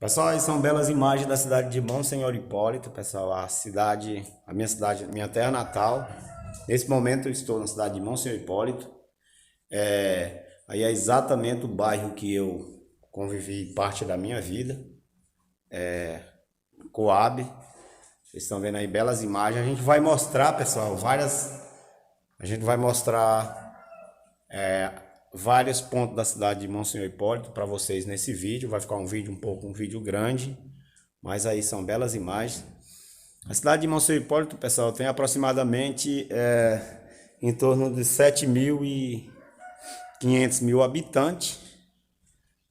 Pessoal, aí são belas imagens da cidade de Monsenhor Hipólito, pessoal, minha terra natal. Nesse momento eu estou na cidade de Monsenhor Hipólito. Aí é exatamente o bairro que eu convivi parte da minha vida. Coab. Vocês estão vendo aí belas imagens. A gente vai mostrar, pessoal, vários pontos da cidade de Monsenhor Hipólito para vocês nesse vídeo. Vai ficar um vídeo grande, mas aí são belas imagens. A cidade de Monsenhor Hipólito, pessoal, tem aproximadamente em torno de 7.500 habitantes.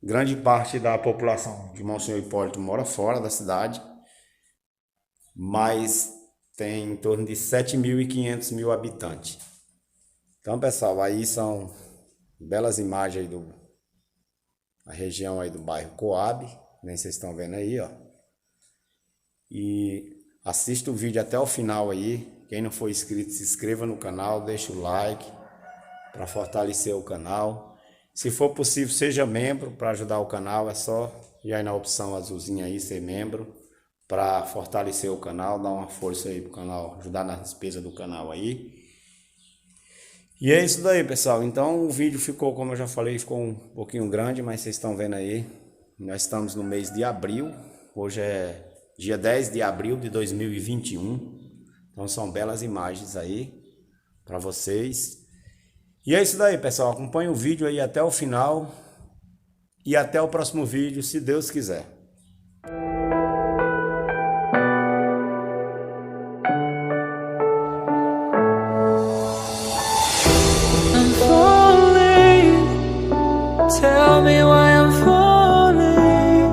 Grande parte da população de Monsenhor Hipólito mora fora da cidade, mas tem em torno de 7.500 habitantes. Então, pessoal, aí são belas imagens aí da região aí do bairro Coab, nem vocês estão vendo aí, ó. E assista o vídeo até o final aí. Quem não for inscrito, se inscreva no canal, deixa o like para fortalecer o canal. Se for possível, seja membro para ajudar o canal. É só ir aí na opção azulzinha aí, ser membro, para fortalecer o canal, dar uma força aí pro canal, ajudar na despesa do canal aí. E é isso daí, pessoal. Então o vídeo ficou, como eu já falei, ficou um pouquinho grande, mas vocês estão vendo aí. Nós estamos no mês de abril. Hoje é dia 10 de abril de 2021. Então são belas imagens aí para vocês. E é isso daí, pessoal. Acompanhe o vídeo aí até o final. E até o próximo vídeo, se Deus quiser. Tell me why I'm falling.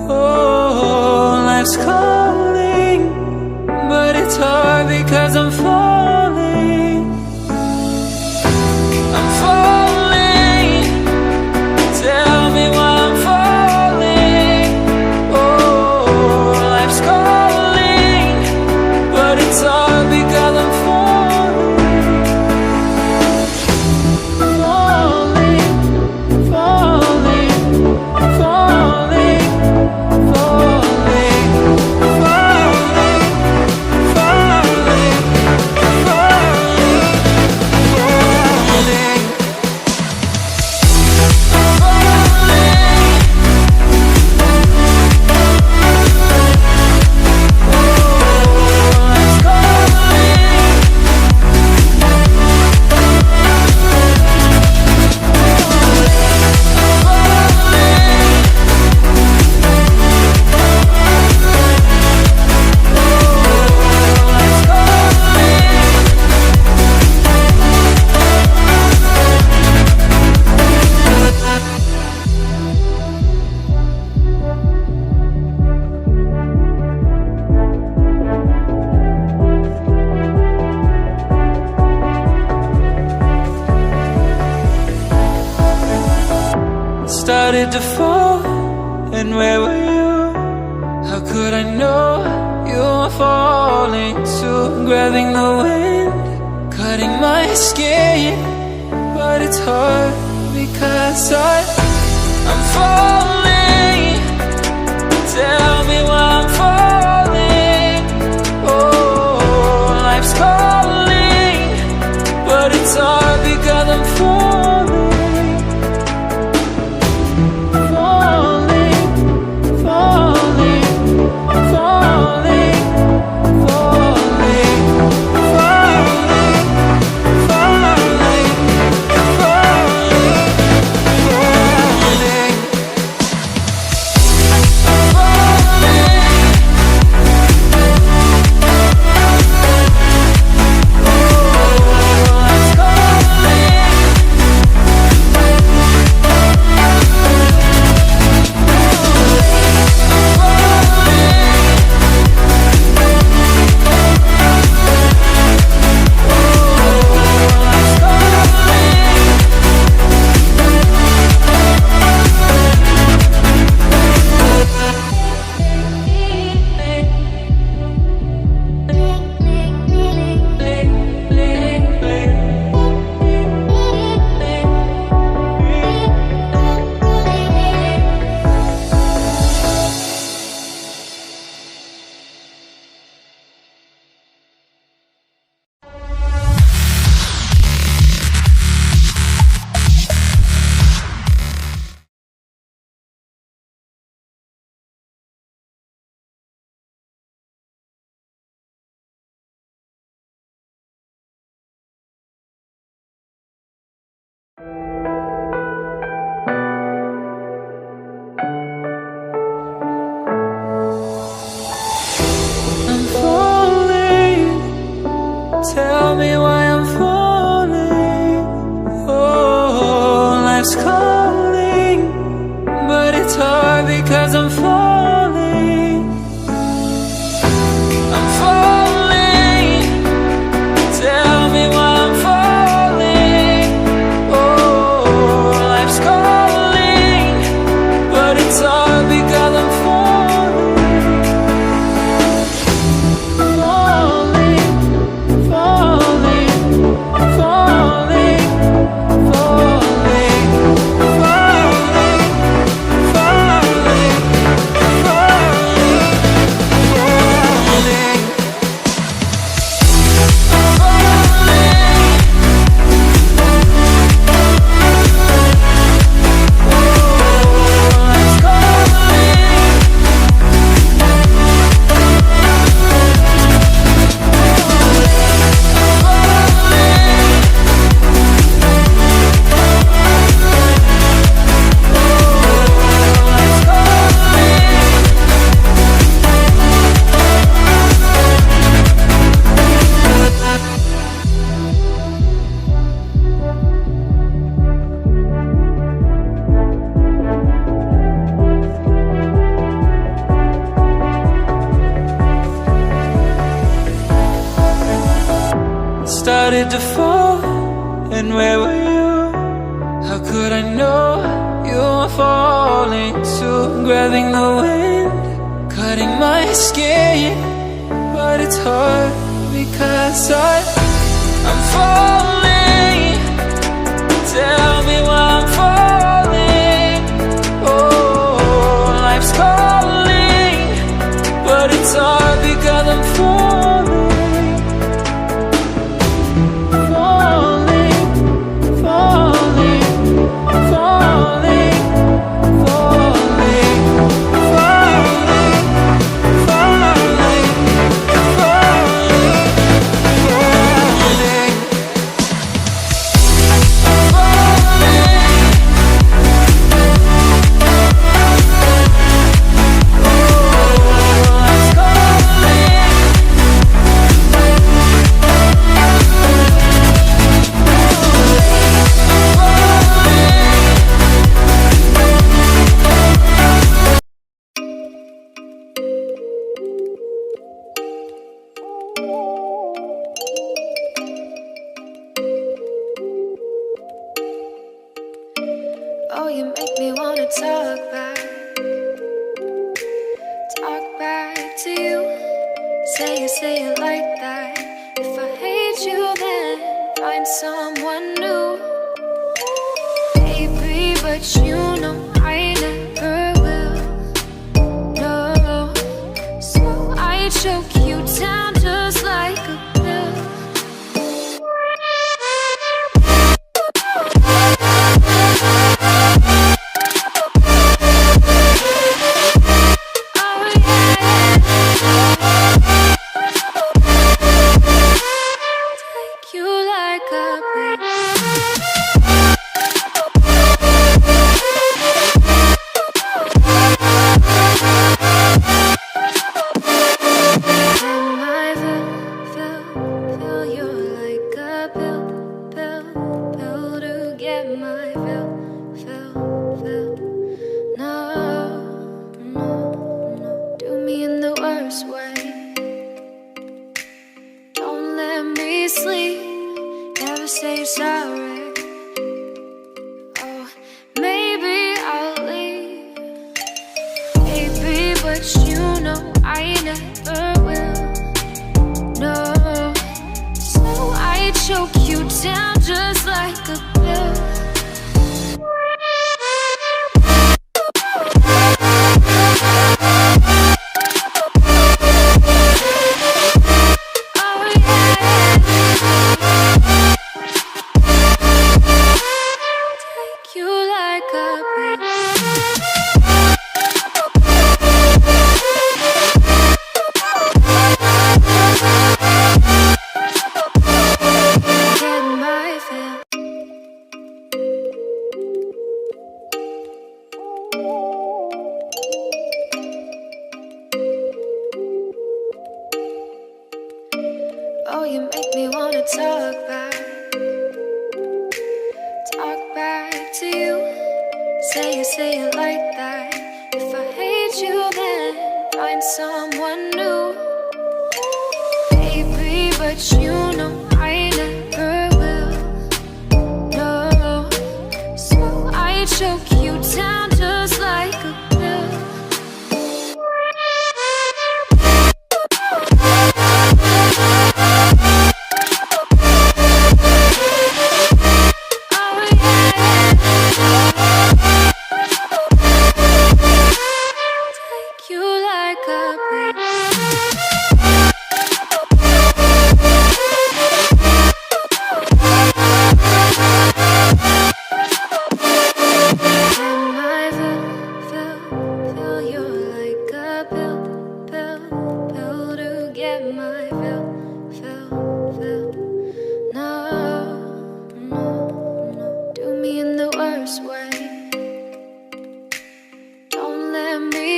Oh, life's calling, but it's hard because I'm falling. I'm falling. Tell me why I'm falling. Oh, life's calling, but it's hard because I'm falling. Started to fall, and where were you? How could I know you were falling too? Grabbing the wind, cutting my skin, but it's hard because I'm falling. Tell me why I'm falling. Oh, life's calling, but it's hard because I'm falling. it's hard because I'm falling. I'm falling. Tell me why I'm falling. Oh, life's calling, but it's hard because I'm falling. Falling, falling, falling, falling, falling, falling, started to fall, and where were you? How could I know you were falling too? Grabbing the wind, cutting my skin, but it's hard because I'm falling. Tell me why I'm falling. Oh, life's calling, but it's hard because I'm falling. Oh, you make me wanna talk back to you. Say it like that. If I hate you, then find someone new. Baby, but you know I never will. No, so I choke you down just like a pill. Say sorry. Oh, maybe I'll leave, baby, but you know I never will. No, so I choke you down just like a pill. Oh, you make me wanna talk back to you. Say it like that. someone new. Baby, but you know I never will. No, so I choke you down just like a pill.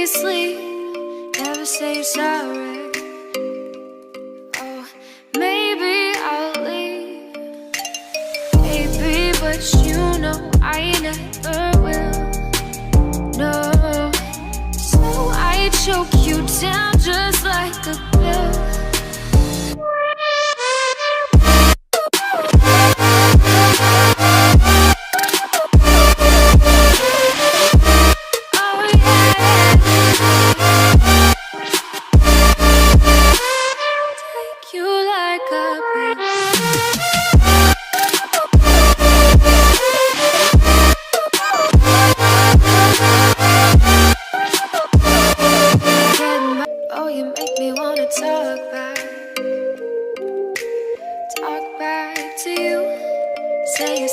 Sleep, never say sorry. Oh, maybe I'll leave, baby, but you know I never will. No, so I choke you down just like a pill.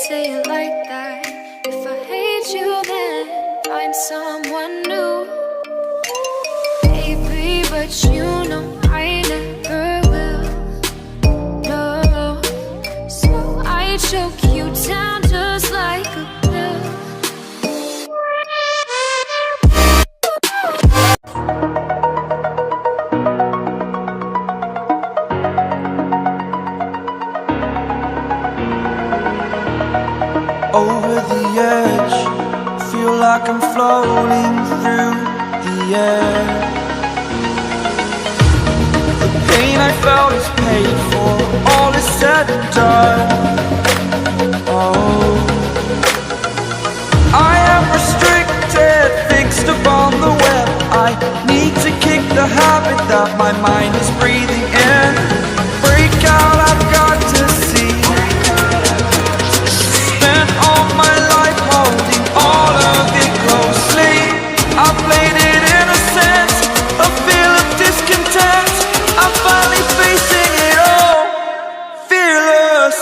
Say it like that. If I hate you, then find someone new. Baby, but you know I never will. No, so I choke you down just like a pill. Over the edge, feel like I'm floating through the air. The pain I felt is paid for, all is said and done. Oh, I am restricted, fixed upon the web. I need to kick the habit that my mind is breathing in. Break out, I've got to see. All my life holding all of it closely. I played it innocent, a feel of discontent. I'm finally facing it all, fearless.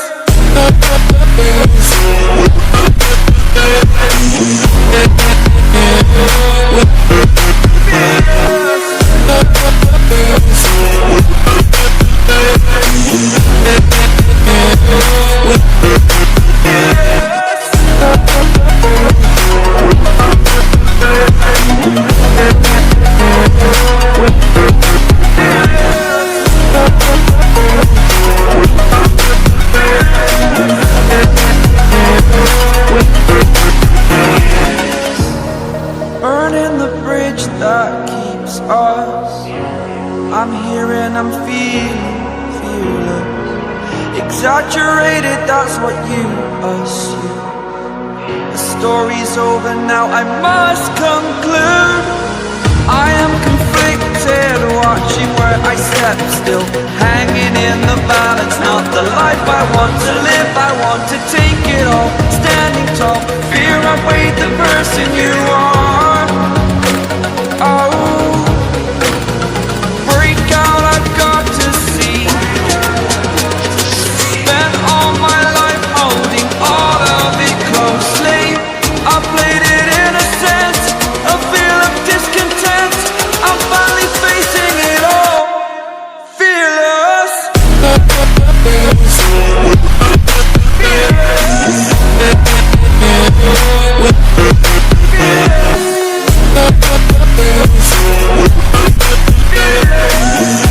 Burning the bridge that keeps us. I'm here and I'm feeling fearless. Exaggerated, that's what you assume. The story's over now, I must conclude. I am conflicted, watching where I step still, hanging in the balance. Not the life I want to live, I want to take it all. Standing tall, fear I weighed the person you